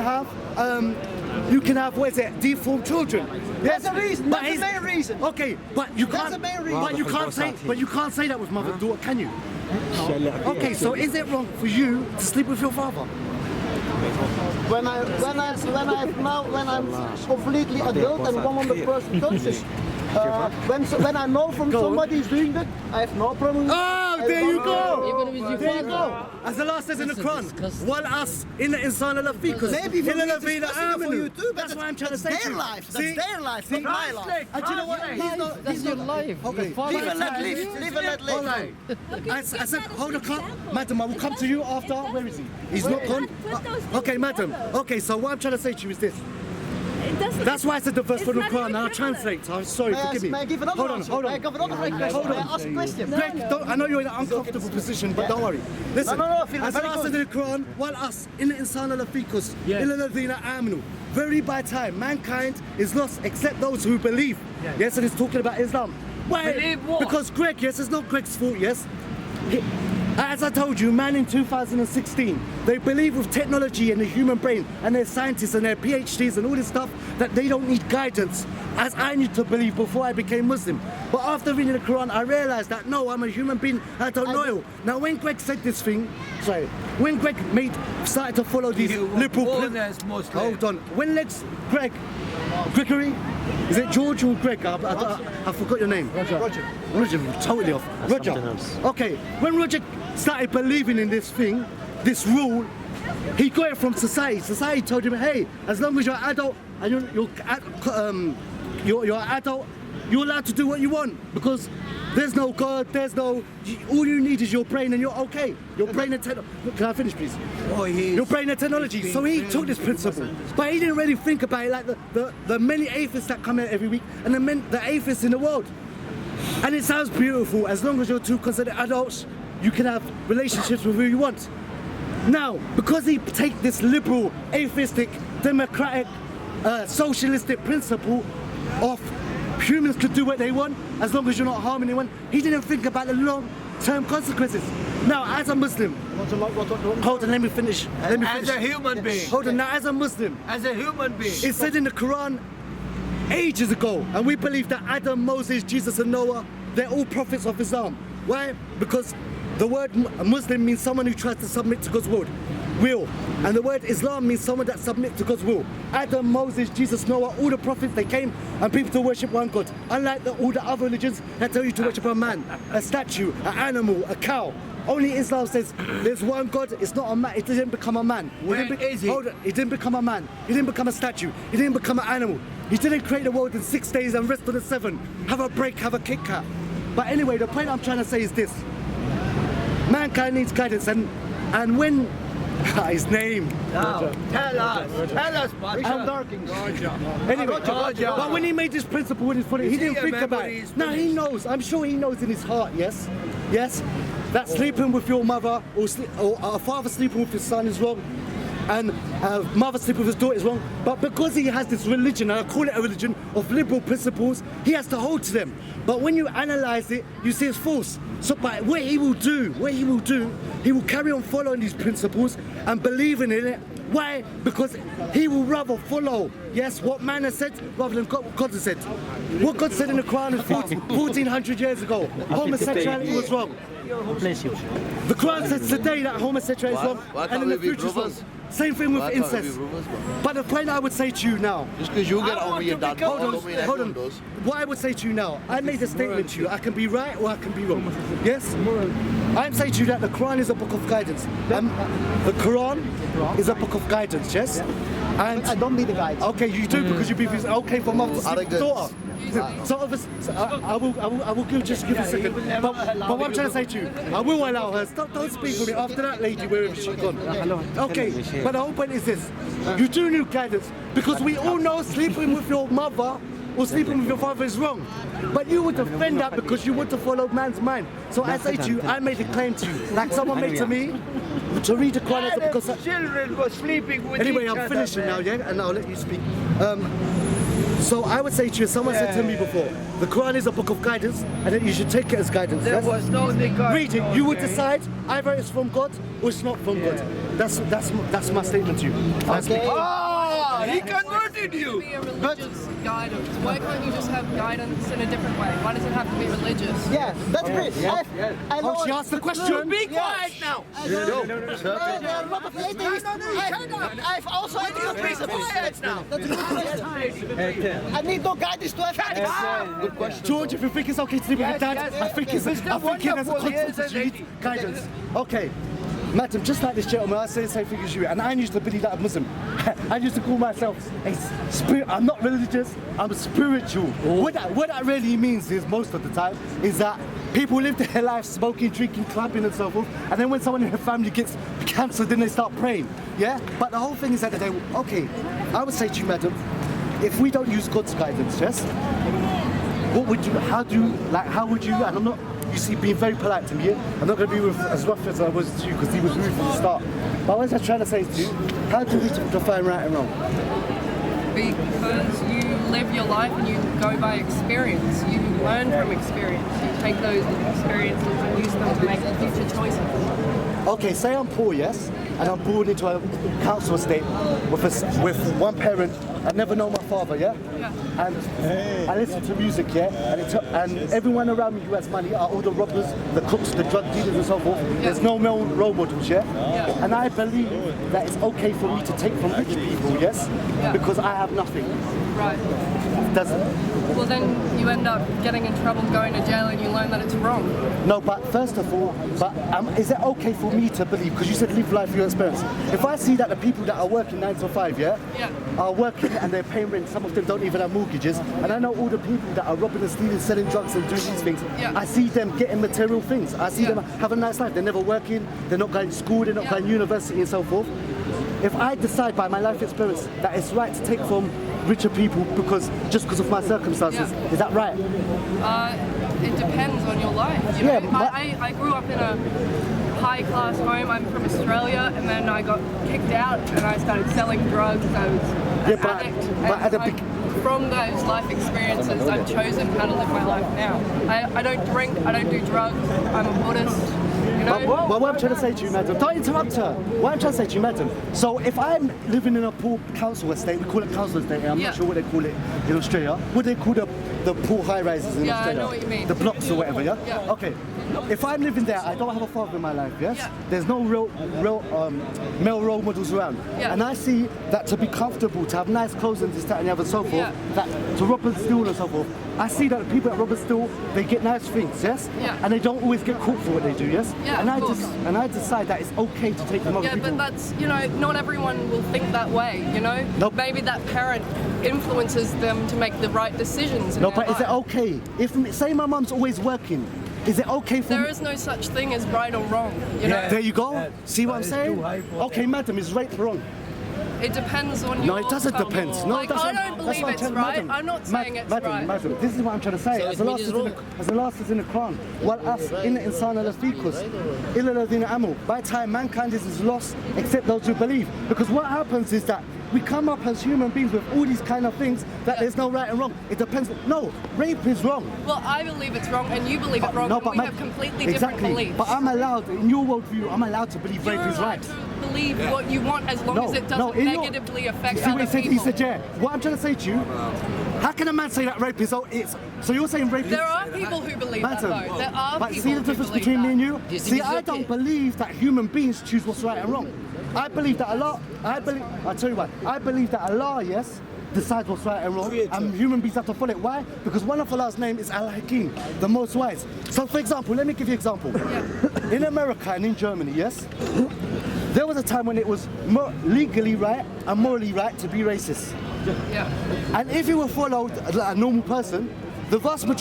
have what is it? Deformed children. That's the reason. That's the main reason. Okay, but you That's can't. the main reason. But you can't say that with mother and daughter, can you? Okay, so is it wrong for you to sleep with your father? When I'm completely adult and 100% conscious. When I know from somebody is doing that, I have no problem. Oh, there you go. Even with your There you father. go. As Allah says in the Quran, "Wal us in the insana lafiqus." Maybe for me it's disgusting for you too, but that's what I'm trying to say. that's to their you. life. See? That's their life, not my life. And do you know what? That's your life. Okay. Your father Live and let is- live. Live and let Hold live. on. I said, hold on, madam, I will come to you after. Where is he? He's not gone. Okay, madam. Okay, so what I'm trying to say to you is this. That's why I said the verse from the Quran, and I'll translate. I'm sorry, forgive me. May I give another Hold on, answer? hold May I on. give another question? Hold on. May I ask a question? Greg, I know you're in an uncomfortable position, but don't worry. Listen, No, I feel as very Allah said in the Quran, "Wal us in the insana lafiqus, illa alladhina amanu." Very by time, mankind is lost except those who believe. Yes, and it's talking about Islam. Why? Believe what? Because Greg, yes, it's not Greg's fault, yes. As I told you, man, in 2016, they believe with technology and the human brain and their scientists and their PhDs and all this stuff that they don't need guidance, as I need to believe before I became Muslim. But after reading the Quran, I realized that no, I'm a human being, I don't know. Now, when Greg said this thing, when Greg started to follow these liberal... Hold on. When Gregory, is it George or Greg? I forgot your name. Roger, totally off. Roger. Okay, when Roger started believing in this thing, this rule, he got it from society. Society told him, hey, as long as you're adult and you're adult, you're allowed to do what you want because there's no God, all you need is your brain and you're okay. Your brain and technology. Can I finish, please? Your brain and technology. So he took this principle, but he didn't really think about it like the many atheists that come out every week and the atheists in the world. And it sounds beautiful. As long as you're two considered adults, you can have relationships with who you want. Now, because he take this liberal, atheistic, democratic, socialistic principle of humans could do what they want as long as you're not harming anyone, he didn't think about the long-term consequences. Now, as a Muslim, hold on, let me finish. As a human being. Hold on, now as a Muslim, As a human being. it said in the Quran ages ago, and we believe that Adam, Moses, Jesus and Noah, they're all prophets of Islam. Why? Because the word Muslim means someone who tries to submit to God's will. And the word Islam means someone that submits to God's will. Adam, Moses, Jesus, Noah, all the prophets, they came and people to worship one God. Unlike all the other religions that tell you to worship a man, a statue, an animal, a cow. Only Islam says there's one God, it's not a man, it didn't become a man. Hold on, it didn't become a man, it didn't become a statue, it didn't become an animal. He didn't create the world in 6 days and rest on the 7. Have a break, have a Kit Kat. But anyway, the point I'm trying to say is this. Mankind needs guidance and when his name. Now, tell us, Anyway, but when he made this principle, when he didn't think about it. Now he knows, I'm sure he knows in his heart, yes, that sleeping with your mother or a father sleeping with his son is wrong, and a mother sleeping with his daughter is wrong. But because he has this religion, and I call it a religion of liberal principles, he has to hold to them. But when you analyze it, you see it's false. So by what he will do, he will carry on following these principles and believing in it. Why? Because he will rather follow, yes, what man has said rather than what God has said. What God said in the Quran is 1400 years ago. Homosexuality was wrong. The Quran says today that homosexuality is wrong and in the future is wrong. Same thing with incest. But the point I would say to you now, just because you get on with your dad, hold on. What I would say to you now, I made a statement to you. I can be right or I can be wrong. Yes? I'm saying to you that the Quran is a book of guidance. The Quran is a book of guidance, yes? And I don't need the guidance. Okay, you do because you be okay for mother to sleep with daughter. So obviously, I will just give you a second. But what I'm trying to say to you, I will allow her. Don't speak for me after that lady, wherever she's gone. Okay, but the whole point is this. You do need guidance because we all know sleeping with your mother or sleeping with your father is wrong. But you would defend that because you want to follow man's mind. So I say to you, I made a claim to you, like someone made to me, to read the Quran because children were sleeping with anyway, each I'm other, finishing man. now, yeah, and I'll let you speak. So I would say to you, someone said to me before, the Quran is a book of guidance, and that you should take it as guidance. There yes? was no nikah. Read it. You would decide either it's from God or it's not from God. That's my statement to you. Okay. Ah, he converted you. Be a religious guidance. Why can't you just have guidance in a different way? Why does it have to be religious? Yeah, that's great. I know. Oh, she asked the question. Be quiet now. There are a lot of atheists. I've also atheist principles. That's a good question. I need no guidance to have Good question. George, if you think it's okay to live with your dad, I think there's a consequence. You need guidance. Okay. Madam, just like this gentleman, I say the same thing as you, and I used to believe that I'm Muslim. I used to call myself a spirit. I'm not religious, I'm spiritual. What that really means is, most of the time, is that people live their life smoking, drinking, clubbing and so forth, and then when someone in their family gets cancer, then they start praying, yeah? But the whole thing is that they, okay, I would say to you, madam, if we don't use God's guidance, yes? What would you, how would you, and I'm not, you see, being very polite to me, yeah? I'm not going to be as rough as I was to you, because he was rude from the start. But what I'm trying to say to you, how do we define right and wrong? Because you live your life and you go by experience. You learn from experience. You take those experiences and use them to make future choices. Okay, say I'm poor, yes, and I'm born into a council estate with one parent. I never know my father, yeah? Yeah. And I listen to music, yeah? And everyone around me who has money are all the robbers, the cooks, the drug dealers and so forth. There's no male role models, yeah? And I believe that it's okay for me to take from rich people, yes? Because I have nothing. Right. Well, then you end up getting in trouble, going to jail, and you learn that it's wrong. No, but first of all, is it okay for me to believe, because you said live life your experience. If I see that the people that are working 9 to 5, are working and they're paying rent, some of them don't even have mortgages, and I know all the people that are robbing and stealing, selling drugs and doing these things, I see them getting material things. I see them have a nice life. They're never working, they're not going to school, they're not going to university and so forth. If I decide by my life experience that it's right to take from richer people just because of my circumstances, is that right? It depends on your life. You know? I grew up in a high-class home. I'm from Australia, and then I got kicked out, and I started selling drugs. I was an addict. From those life experiences, I've chosen how to live my life now. I don't drink, I don't do drugs, I'm a Buddhist. You know? Well, what I'm trying to say to you, madam, don't interrupt her. What I'm trying to say to you, madam, so if I'm living in a poor council estate, we call it council estate, I'm not sure what they call it in Australia. What do they call the poor high-rises in Australia? I know what you mean. The blocks or whatever, yeah? Okay. If I'm living there, I don't have a father in my life, yes? There's no real male role models around. And I see that to be comfortable, to have nice clothes and this, that and the other and so forth, that to rob and steal and so forth, I see that the people that rob and steal, they get nice things, yes? And they don't always get caught for what they do, yes? And I decide that it's okay to take from other people. But that's, you know, not everyone will think that way, you know? Nope. Maybe that parent influences them to make the right decisions in No, their but is it life. okay? If, say my mum's always working, is it okay for me? There is no such thing as right or wrong, you know? There you go. See what I'm saying? Okay, madam, is rape wrong? It depends on your No, it doesn't outcome. depend. No, Like, I don't believe it's right. I'm not saying it's right. Madam, this is what I'm trying to say. As the last is in the Quran. Well, us in the insana lafikus, illa ladina amu. By the time mankind is lost, except those who believe. Because what happens is that we come up as human beings with all these kind of things that there's no right and wrong. It depends. No, rape is wrong. Well, I believe it's wrong and you believe it wrong, No, but we have completely different beliefs. But I'm allowed, in your worldview, I'm allowed to believe rape You're is right. allowed to believe what you want as long as it doesn't negatively affect You see what other he said? people. He said, yeah. What I'm trying to say to you, how can a man say that rape is, so you're saying rape is... There are people who believe that though. There are But people see the who difference believe between that. me and you? See, I don't believe that human beings choose what's right and wrong. I believe that Allah, I'll tell you what, I believe that Allah, yes, decides what's right and wrong, and human beings have to follow it. Why? Because one of Allah's name is Al-Hakim, the most wise. So for example, let me give you an example. In America and in Germany, yes, there was a time when it was legally right and morally right to be racist. And if you were followed like a normal person, the vast majority